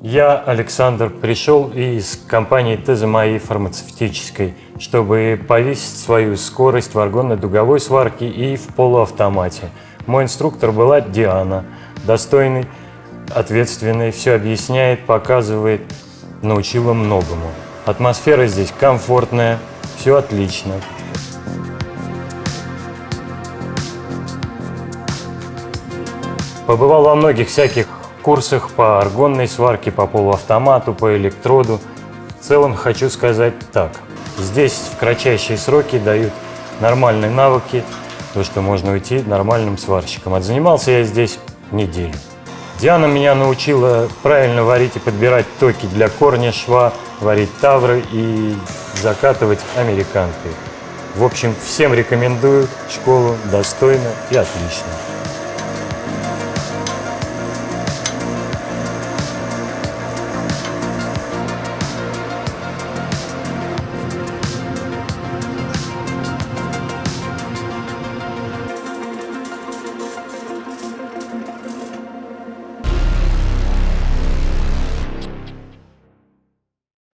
Я, Александр, пришел из компании ТЗМАИ фармацевтической, чтобы повысить свою скорость в аргонно-дуговой сварке и в полуавтомате. Мой инструктор была Диана, достойный, ответственный, все объясняет, показывает, научила многому. Атмосфера здесь комфортная, все отлично. Побывал во многих всяких курсах по аргонной сварке, по полуавтомату, по электроду. В целом хочу сказать так. Здесь в кратчайшие сроки дают нормальные навыки, то, что можно уйти нормальным сварщиком. Отзанимался я здесь неделю. Диана меня научила правильно варить и подбирать токи для корня шва, варить тавры и закатывать американкой. В общем, всем рекомендую школу, достойно и отлично.